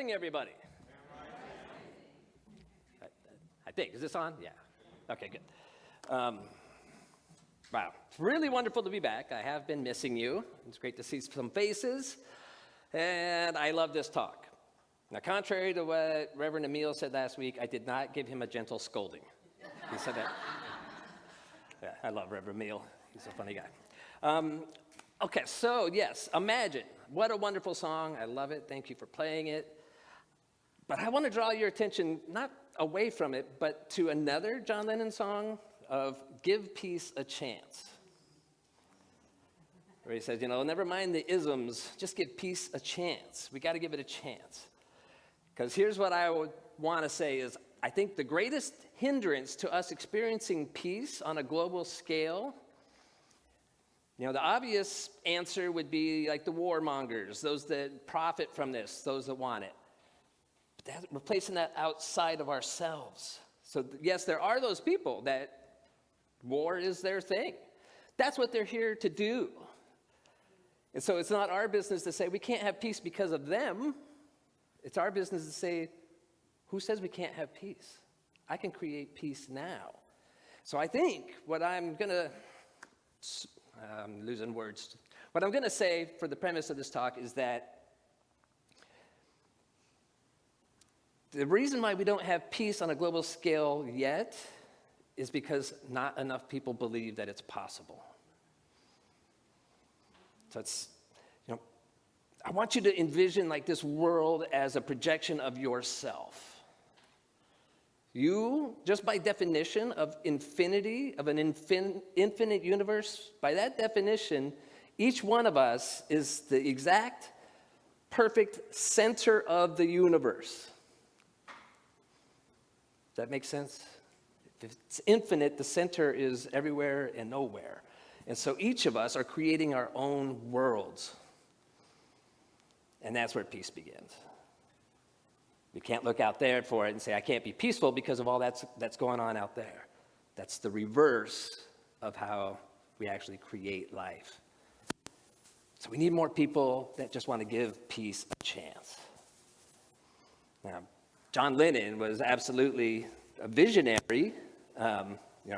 Rising, everybody. I think. Is this on? Yeah. Okay, good. Wow. Really wonderful to be back. I have been missing you. It's great to see some faces. And I love this talk. Now, contrary to what Reverend Emil said last week, I did not give him a gentle scolding. He said that. Yeah, I love Reverend Emil. He's a funny guy. Okay, so yes, Imagine. What a wonderful song. I love it. Thank you for playing it. But I want to draw your attention not away from it, but to another John Lennon song of Give Peace a Chance. Where he says, never mind the isms, just give peace a chance. We got to give it a chance. Because here's what I would want to say is, I think the greatest hindrance to us experiencing peace on a global scale, the obvious answer would be like the warmongers, those that profit from this, those that want it. But we're placing that outside of ourselves. So yes, there are those people that war is their thing. That's what they're here to do. And so it's not our business to say we can't have peace because of them. It's our business to say, who says we can't have peace? I can create peace now. So I think what I'm going to, I'm losing words. What I'm going to say for the premise of this talk is that the reason why we don't have peace on a global scale yet is because not enough people believe that it's possible. So it's, I want you to envision like this world as a projection of yourself. You, just by definition of infinity, of an infinite universe, by that definition, each one of us is the exact, perfect center of the universe. Does that make sense? If it's infinite, the center is everywhere and nowhere. And so each of us are creating our own worlds. And that's where peace begins. We can't look out there for it and say, I can't be peaceful because of all that's going on out there. That's the reverse of how we actually create life. So we need more people that just want to give peace a chance. Now, John Lennon was absolutely a visionary,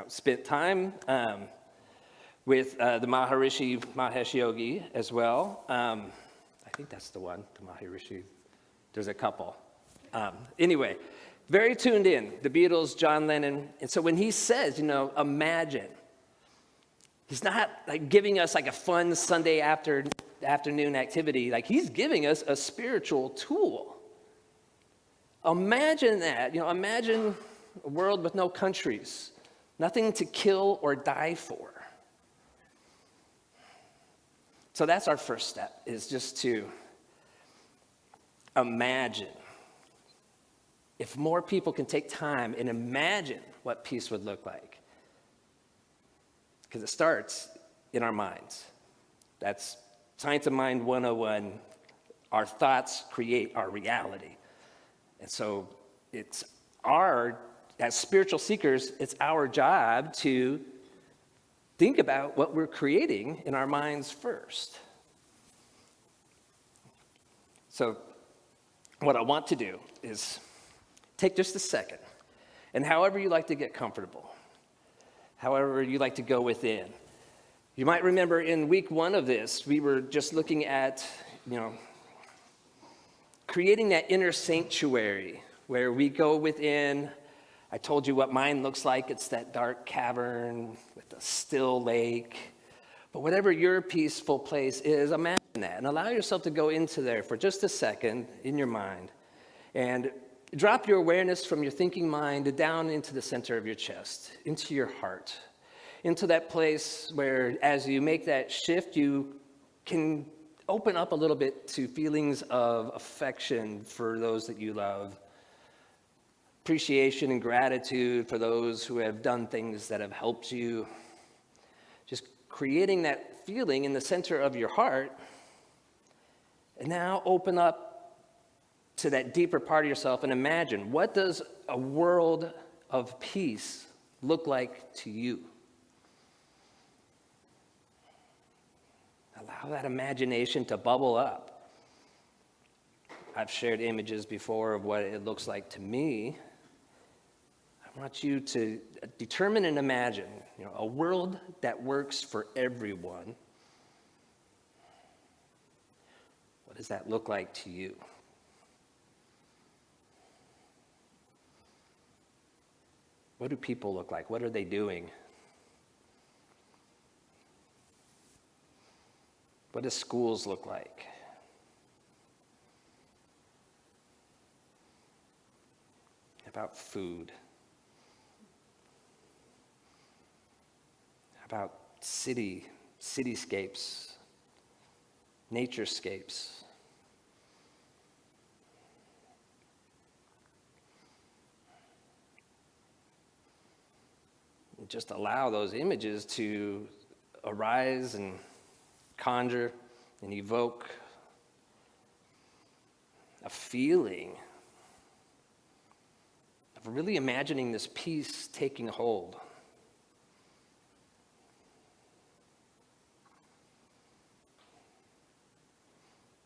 spent time with the Maharishi Mahesh Yogi as well. I think that's the one, the Maharishi. There's a couple. Anyway, very tuned in, the Beatles, John Lennon. And so when he says, imagine, he's not like giving us like a fun Sunday afternoon activity. Like he's giving us a spiritual tool. Imagine that. Imagine a world with no countries, nothing to kill or die for. So that's our first step, is just to imagine. If more people can take time and imagine what peace would look like. Because it starts in our minds. That's Science of Mind 101. Our thoughts create our reality. And so it's as spiritual seekers, it's our job to think about what we're creating in our minds first. So what I want to do is take just a second, and however you like to get comfortable, however you like to go within. You might remember in week 1 of this, we were just looking at, creating that inner sanctuary where we go within. I told you what mine looks like. It's that dark cavern with a still lake. But whatever your peaceful place is, imagine that and allow yourself to go into there for just a second in your mind and drop your awareness from your thinking mind down into the center of your chest, into your heart, into that place where as you make that shift, you can open up a little bit to feelings of affection for those that you love. Appreciation and gratitude for those who have done things that have helped you. Just creating that feeling in the center of your heart. And now open up to that deeper part of yourself and imagine, what does a world of peace look like to you? Allow that imagination to bubble up. I've shared images before of what it looks like to me. I want you to determine and imagine, a world that works for everyone. What does that look like to you? What do people look like? What are they doing? What do schools look like? About food? About cityscapes, naturescapes? Just allow those images to arise and conjure and evoke a feeling of really imagining this peace taking hold.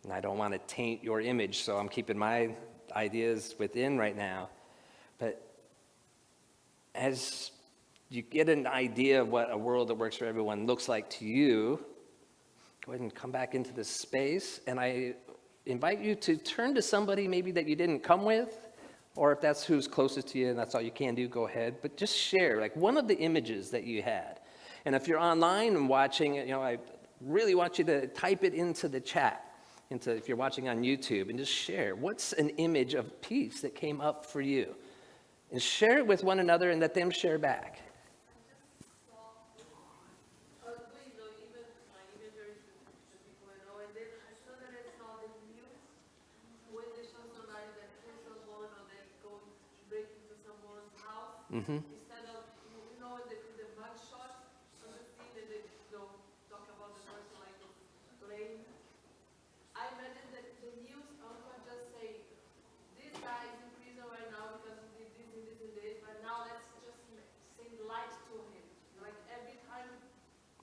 And I don't want to taint your image, so I'm keeping my ideas within right now. But as you get an idea of what a world that works for everyone looks like to you, go ahead and come back into this space. And I invite you to turn to somebody maybe that you didn't come with, or if that's who's closest to you and that's all you can do, go ahead. But just share, like, one of the images that you had. And if you're online and watching it, I really want you to type it into the chat, if you're watching on YouTube, and just share. What's an image of peace that came up for you? And share it with one another and let them share back. Mm-hmm. Instead of, the mug shot on the scene and they talk about the person like playing. I imagine that the news also just say, this guy is in prison right now because he did this and this and this, but now let's just send light to him. Like every time,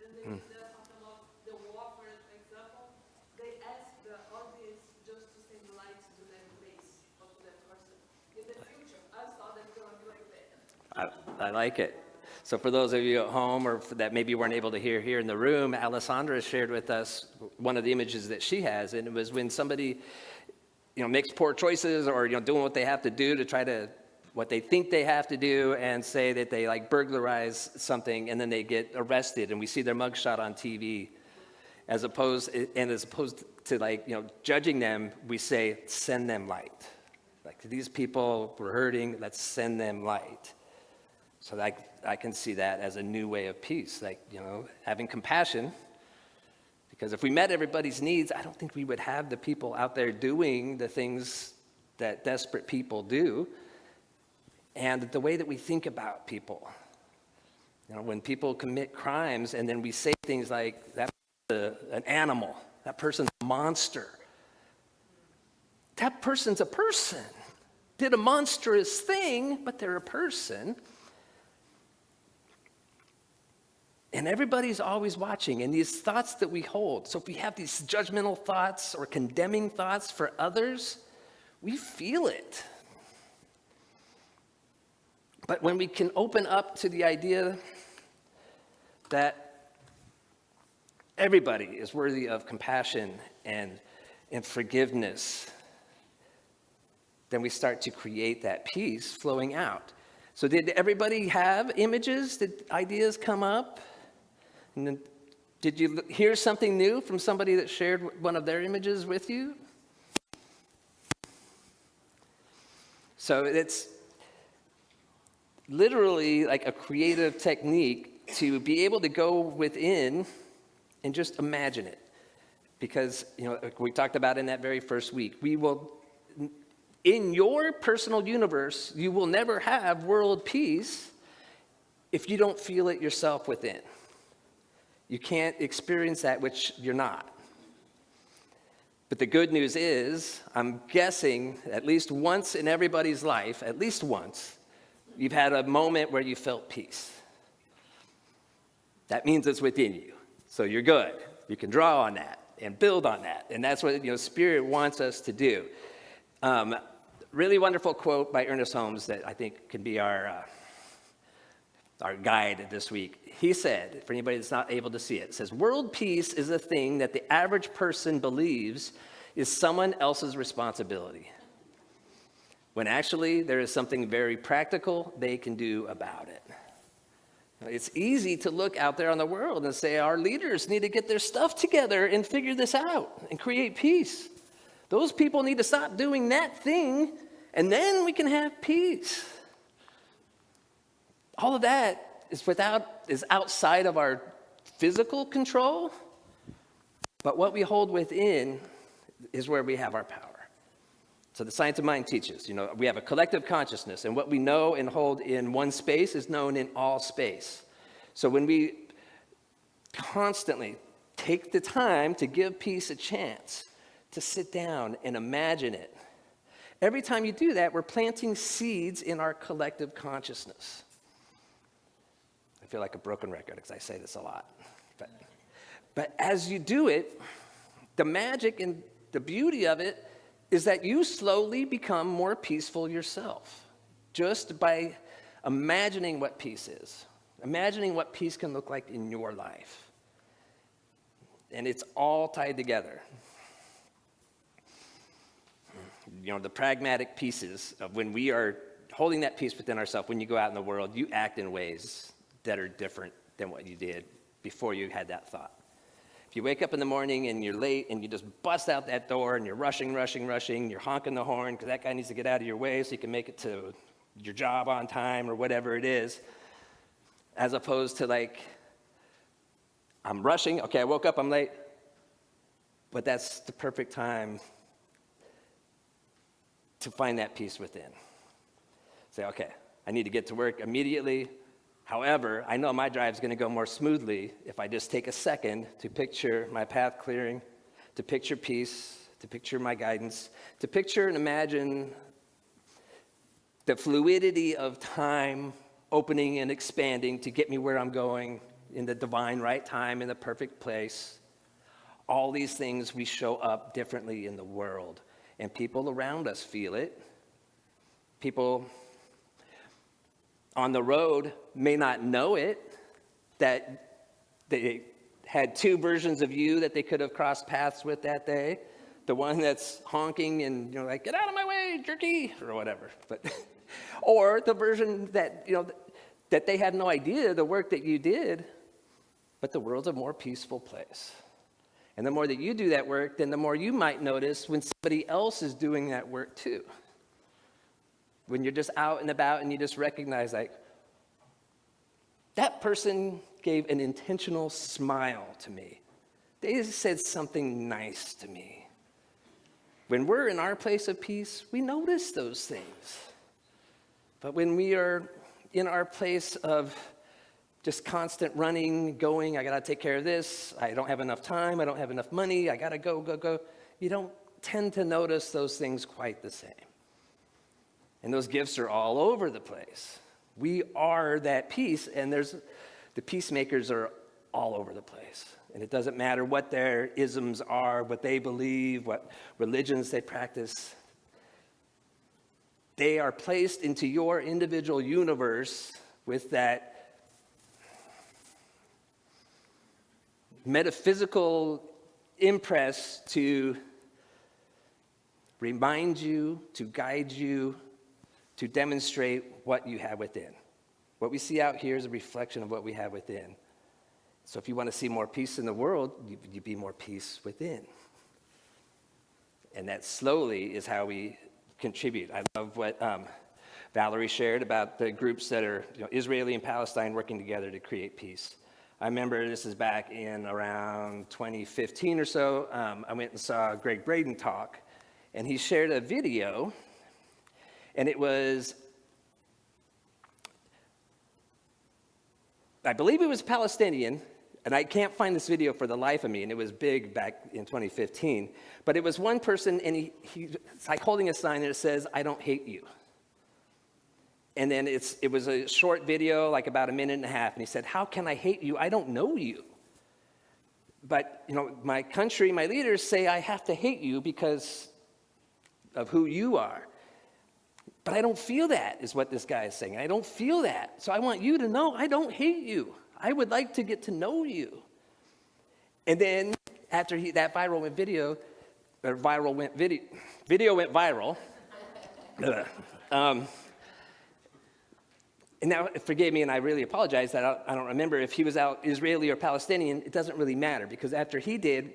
and they're talking about the war, for example, they ask the audience just to send light to that place or to that person. In the future, I saw that it's going to be like that. I like it. So for those of you at home or that maybe weren't able to hear here in the room, Alessandra shared with us one of the images that she has, and it was when somebody, makes poor choices or, doing what they have to do to try to, what they think they have to do, and say that they burglarize something and then they get arrested and we see their mugshot on TV. As opposed to judging them, we say, send them light. Like, these people were hurting, let's send them light. So I can see that as a new way of peace, having compassion. Because if we met everybody's needs, I don't think we would have the people out there doing the things that desperate people do. And the way that we think about people. When people commit crimes and then we say things like, that's an animal, that person's a monster. That person's a person. Did a monstrous thing, but they're a person. And everybody's always watching, and these thoughts that we hold. So if we have these judgmental thoughts or condemning thoughts for others, we feel it. But when we can open up to the idea that everybody is worthy of compassion and forgiveness, then we start to create that peace flowing out. So did everybody have images? Did ideas come up? And then, did you hear something new from somebody that shared one of their images with you? So it's literally like a creative technique to be able to go within and just imagine it. Because, like we talked about in that very first week, in your personal universe, you will never have world peace if you don't feel it yourself within. You can't experience that which you're not. But the good news is, I'm guessing at least once in everybody's life, at least once, you've had a moment where you felt peace. That means it's within you. So you're good. You can draw on that and build on that. And that's what Spirit wants us to do. Really wonderful quote by Ernest Holmes that I think can be our guide this week. He said, for anybody that's not able to see it, it says, "World peace is a thing that the average person believes is someone else's responsibility, when actually there is something very practical they can do about it." It's easy to look out there on the world and say our leaders need to get their stuff together and figure this out and create peace. Those people need to stop doing that thing, and then we can have peace. All of that is outside of our physical control, but what we hold within is where we have our power. So the science of mind teaches, we have a collective consciousness, and what we know and hold in one space is known in all space. So when we constantly take the time to give peace a chance, to sit down and imagine it, every time you do that, we're planting seeds in our collective consciousness. I feel like a broken record because I say this a lot. But as you do it, the magic and the beauty of it is that you slowly become more peaceful yourself, just by imagining what peace is, imagining what peace can look like in your life. And it's all tied together. The pragmatic pieces of when we are holding that peace within ourselves, when you go out in the world, you act in ways that are different than what you did before you had that thought. If you wake up in the morning and you're late and you just bust out that door and you're rushing, you're honking the horn because that guy needs to get out of your way so you can make it to your job on time or whatever it is, as opposed to I'm rushing, okay, I woke up, I'm late, but that's the perfect time to find that peace within. Say, okay, I need to get to work immediately. However, I know my drive's going to go more smoothly if I just take a second to picture my path clearing, to picture peace, to picture my guidance, to picture and imagine the fluidity of time opening and expanding to get me where I'm going in the divine right time, in the perfect place. All these things, we show up differently in the world, and people around us feel it. People on the road may not know it, that they had two versions of you that they could have crossed paths with that day. The one that's honking and get out of my way, jerky, or whatever. But or the version that that they had no idea the work that you did, but the world's a more peaceful place. And the more that you do that work, then the more you might notice when somebody else is doing that work too. When you're just out and about and you just recognize that person gave an intentional smile to me. They said something nice to me. When we're in our place of peace, we notice those things. But when we are in our place of just constant running, going, I got to take care of this, I don't have enough time, I don't have enough money, I got to go, you don't tend to notice those things quite the same. And those gifts are all over the place. We are that peace, and the peacemakers are all over the place. And it doesn't matter what their isms are, what they believe, what religions they practice. They are placed into your individual universe with that metaphysical impress to remind you, to guide you, to demonstrate what you have within. What we see out here is a reflection of what we have within. So if you want to see more peace in the world, you be more peace within. And that slowly is how we contribute. I love what Valerie shared about the groups that are Israeli and Palestine working together to create peace. I remember this is back in around 2015 or so. I went and saw Greg Braden talk, and he shared a video. And it was, I believe it was Palestinian, and I can't find this video for the life of me, and it was big back in 2015. But it was one person, and it's like holding a sign, and it says, "I don't hate you." And then it was a short video, like about a minute and a half, and he said, "How can I hate you? I don't know you. But, my country, my leaders say I have to hate you because of who you are. But I don't feel that, is what this guy is saying. I don't feel that. So I want you to know I don't hate you. I would like to get to know you. And then after that video went viral. And now, forgive me, and I really apologize that I don't remember if he was out Israeli or Palestinian. It doesn't really matter, because after he did,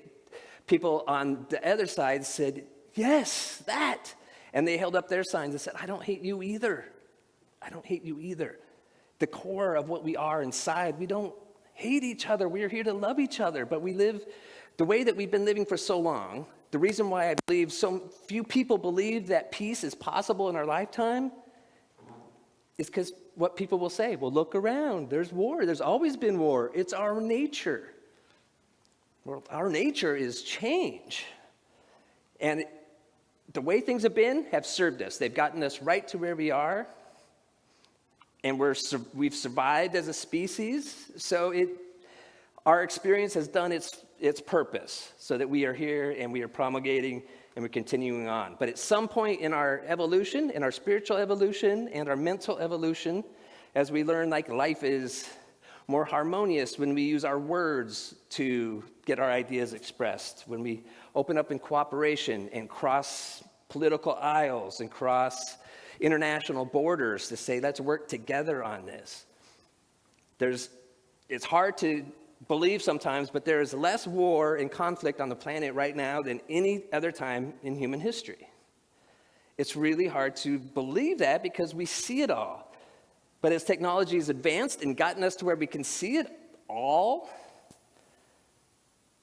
people on the other side said, yes, that. And they held up their signs and said, I don't hate you either. I don't hate you either. The core of what we are inside, we don't hate each other. We're here to love each other, but we live the way that we've been living for so long. The reason why I believe so few people believe that peace is possible in our lifetime is because what people will say, well, look around, there's war, there's always been war, it's our nature. Well, our nature is change. And the way things have served us. They've gotten us right to where we are, and we've survived as a species, so our experience has done its purpose, so that we are here and we are promulgating and we're continuing on. But at some point in our evolution, in our spiritual evolution and our mental evolution, as we learn like life is more harmonious when we use our words to get our ideas expressed, when we open up in cooperation and cross political aisles and cross international borders to say, let's work together on this. It's hard to believe sometimes, but there is less war and conflict on the planet right now than any other time in human history. It's really hard to believe that because we see it all. But as technology has advanced and gotten us to where we can see it all,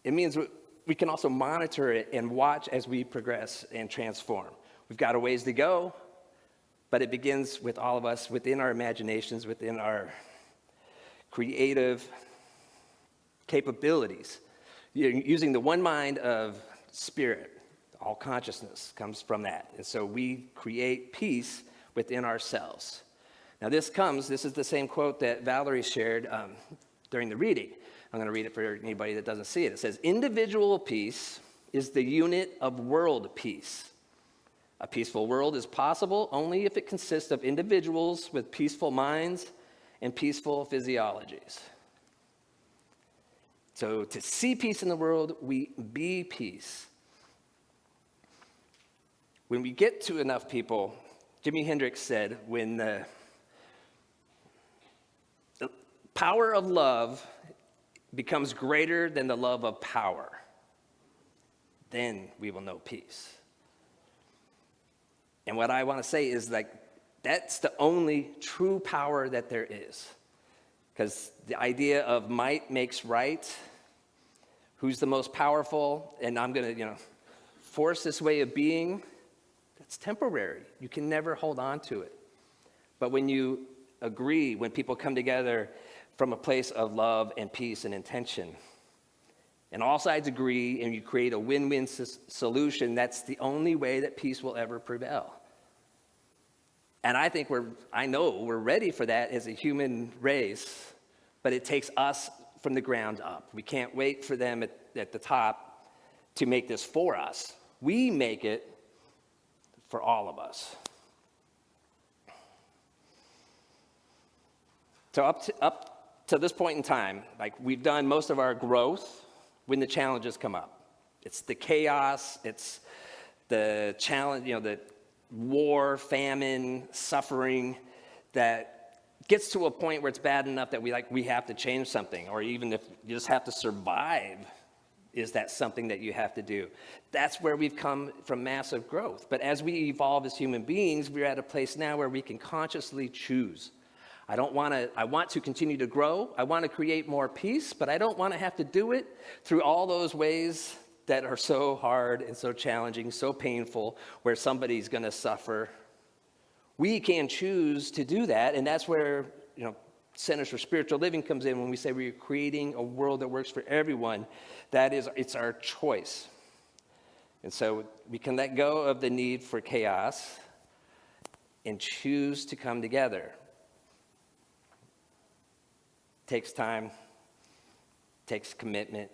it means we can also monitor it and watch as we progress and transform. We've got a ways to go, but it begins with all of us within our imaginations, within our creative capabilities, using the one mind of spirit. All consciousness comes from that. And so we create peace within ourselves. Now this is the same quote that Valerie shared during the reading. I'm going to read it for anybody that doesn't see it. It says, individual peace is the unit of world peace. A peaceful world is possible only if it consists of individuals with peaceful minds and peaceful physiologies. So to see peace in the world, we be peace. When we get to enough people, Jimi Hendrix said, when the power of love becomes greater than the love of power, then we will know peace. And what I want to say is that's the only true power that there is. Because the idea of might makes right, who's the most powerful, and I'm going to, force this way of being, that's temporary. You can never hold on to it. But when you agree, when people come together from a place of love and peace and intention, and all sides agree, and you create a win-win solution, that's the only way that peace will ever prevail. And I know we're ready for that as a human race, but it takes us from the ground up. We can't wait for them at the top to make this for us. We make it for all of us. So up to this point in time, we've done most of our growth when the challenges come up. It's the chaos, it's the challenge, the war, famine, suffering that gets to a point where it's bad enough that we have to change something, or even if you just have to survive, is that something that you have to do? That's where we've come from massive growth. But as we evolve as human beings, we're at a place now where we can consciously choose. I want to continue to grow. I want to create more peace, but I don't want to have to do it through all those ways that are so hard and so challenging, so painful, where somebody's going to suffer. We can choose to do that, and that's where, Centers for Spiritual Living comes in when we say we're creating a world that works for everyone. It's our choice. And so we can let go of the need for chaos and choose to come together. It takes time, takes commitment,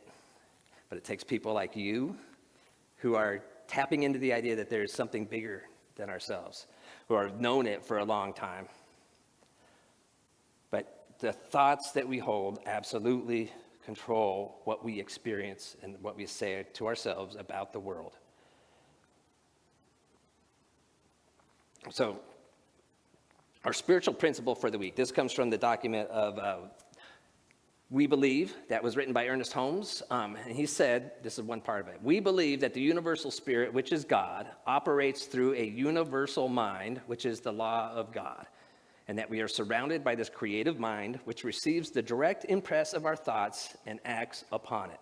but it takes people like you who are tapping into the idea that there's something bigger than ourselves, who have known it for a long time. But the thoughts that we hold absolutely control what we experience and what we say to ourselves about the world. So, our spiritual principle for the week. This comes from the document of We Believe, that was written by Ernest Holmes. And he said, this is one part of it, we believe that the universal spirit, which is God, operates through a universal mind, which is the law of God, and that we are surrounded by this creative mind, which receives the direct impress of our thoughts and acts upon it.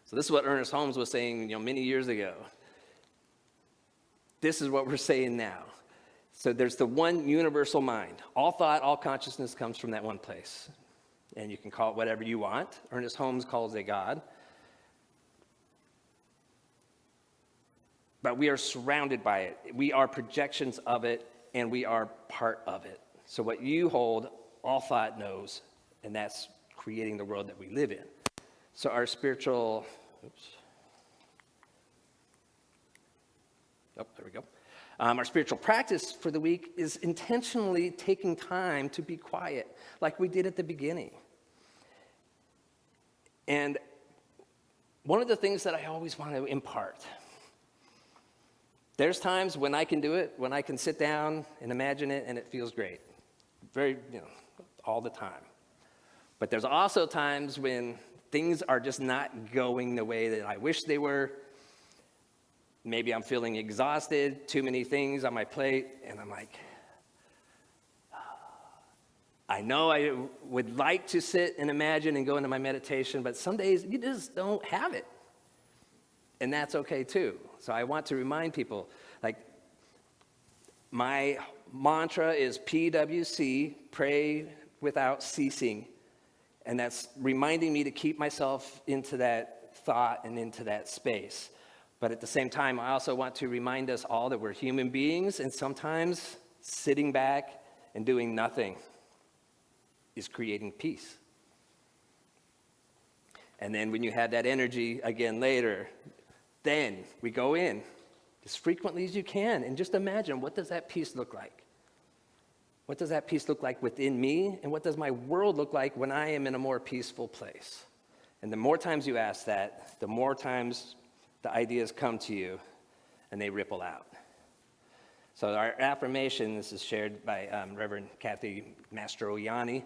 So this is what Ernest Holmes was saying, many years ago. This is what we're saying now. So there's the one universal mind. All thought, all consciousness comes from that one place. And you can call it whatever you want. Ernest Holmes calls it God. But we are surrounded by it. We are projections of it, and we are part of it. So what you hold, all thought knows, and that's creating the world that we live in. So our spiritual... there we go. Our spiritual practice for the week is intentionally taking time to be quiet, like we did at the beginning. And one of the things that I always want to impart, there's times when I can do it, when I can sit down and imagine it, and it feels great. Very, all the time. But there's also times when things are just not going the way that I wish they were. Maybe I'm feeling exhausted, too many things on my plate, and I'm like, I know I would like to sit and imagine and go into my meditation, but some days you just don't have it. And that's okay too. So I want to remind people, my mantra is PWC, pray without ceasing. And that's reminding me to keep myself into that thought and into that space. But at the same time, I also want to remind us all that we're human beings, and sometimes sitting back and doing nothing is creating peace. And then when you have that energy again later, then we go in as frequently as you can and just imagine, what does that peace look like? What does that peace look like within me? And what does my world look like when I am in a more peaceful place? And the more times you ask that, the more times the ideas come to you and they ripple out. So our affirmation, this is shared by Reverend Kathy Mastroianni,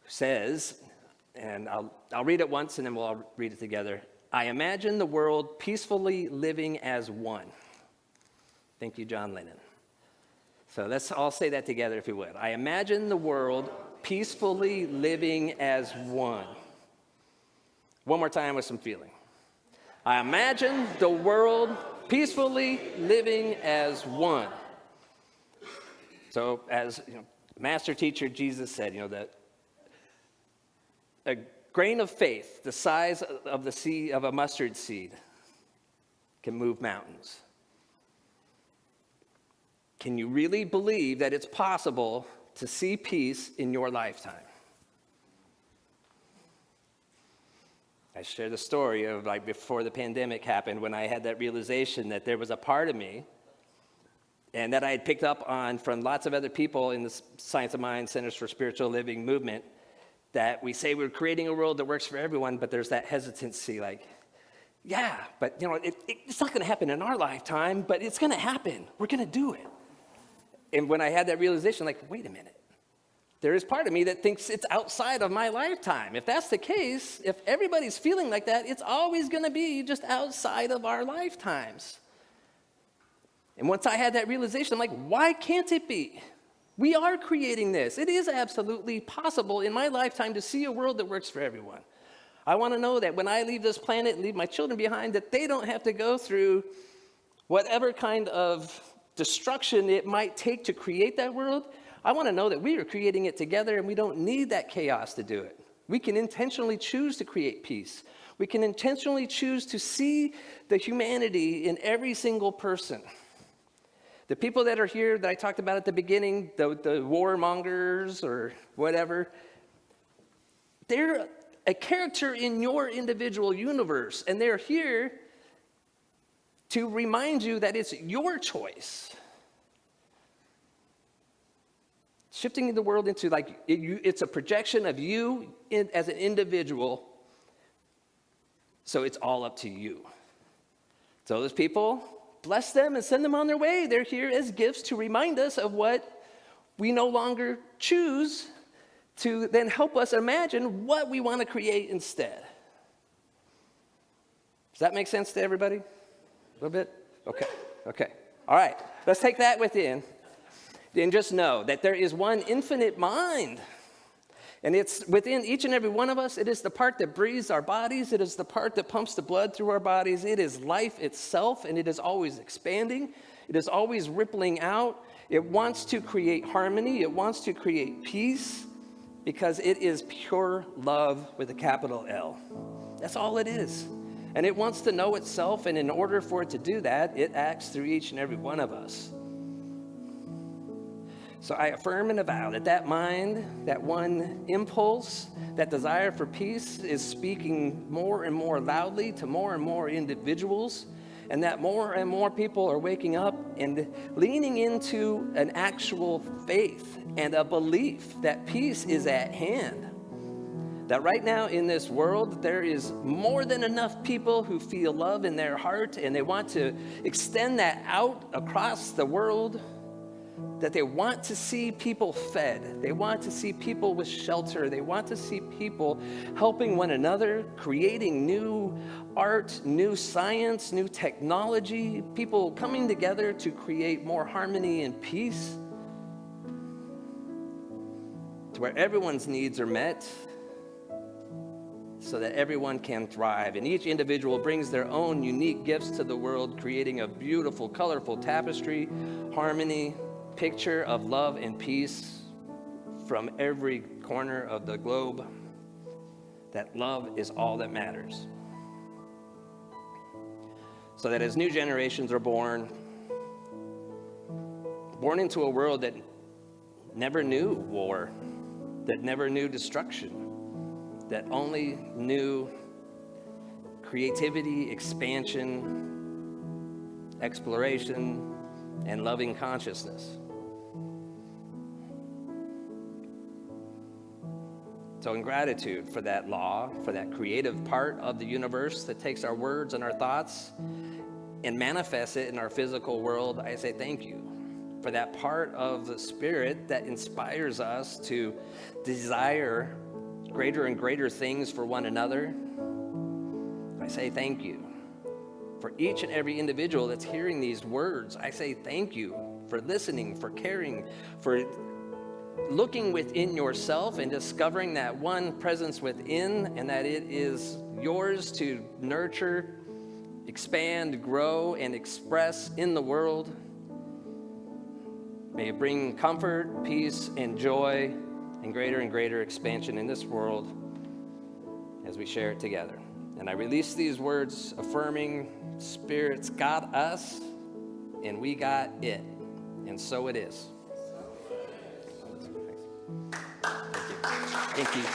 says, and I'll read it once and then we'll all read it together. I imagine the world peacefully living as one. Thank you, John Lennon. So let's all say that together if you would. I imagine the world peacefully living as one. One more time with some feeling. I imagine the world peacefully living as one. So as Master Teacher Jesus said, that a grain of faith the size of the seed of a mustard seed can move mountains. Can you really believe that it's possible to see peace in your lifetime? I share the story of before the pandemic happened, when I had that realization that there was a part of me and that I had picked up on from lots of other people in the Science of Mind, Centers for Spiritual Living movement, that we say we're creating a world that works for everyone, but there's that hesitancy yeah, but it's not going to happen in our lifetime, but it's going to happen. We're going to do it. And when I had that realization, wait a minute. There is part of me that thinks it's outside of my lifetime. If that's the case, if everybody's feeling like that, it's always going to be just outside of our lifetimes. And once I had that realization, I'm like, why can't it be? We are creating this. It is absolutely possible in my lifetime to see a world that works for everyone. I want to know that when I leave this planet and leave my children behind, that they don't have to go through whatever kind of destruction it might take to create that world. I want to know that we are creating it together and we don't need that chaos to do it. We can intentionally choose to create peace. We can intentionally choose to see the humanity in every single person. The people that are here that I talked about at the beginning, the warmongers or whatever, they're a character in your individual universe, and they're here to remind you that it's your choice. Shifting the world into it's a projection of you as an individual, so it's all up to you. So those people, bless them and send them on their way. They're here as gifts to remind us of what we no longer choose, to then help us imagine what we want to create instead. Does that make sense to everybody? A little bit? Okay. All right, let's take that within. And just know that there is one infinite mind. And it's within each and every one of us. It is the part that breathes our bodies. It is the part that pumps the blood through our bodies. It is life itself, and it is always expanding. It is always rippling out. It wants to create harmony. It wants to create peace, because it is pure love with a capital L. That's all it is. And it wants to know itself, and in order for it to do that, it acts through each and every one of us. So I affirm and avow that mind, that one impulse, that desire for peace is speaking more and more loudly to more and more individuals, and that more and more people are waking up and leaning into an actual faith and a belief that peace is at hand. That right now in this world, there is more than enough people who feel love in their heart, and they want to extend that out across the world. That they want to see people fed. They want to see people with shelter. They want to see people helping one another, creating new art, new science, new technology, people coming together to create more harmony and peace, to where everyone's needs are met, so that everyone can thrive. And each individual brings their own unique gifts to the world, creating a beautiful, colorful tapestry, harmony, picture of love and peace from every corner of the globe. That love is all that matters. So that as new generations are born into a world that never knew war, that never knew destruction, that only knew creativity, expansion, exploration, and loving consciousness. So in gratitude for that law, for that creative part of the universe that takes our words and our thoughts and manifests it in our physical world, I say thank you for that part of the spirit that inspires us to desire greater and greater things for one another. I say thank you for each and every individual that's hearing these words. I say thank you for listening, for caring, for looking within yourself and discovering that one presence within, and that it is yours to nurture, expand, grow, and express in the world. May it bring comfort, peace, and joy, and greater expansion in this world as we share it together. And I release these words affirming, Spirit's got us, and we got it. And so it is. Thank you.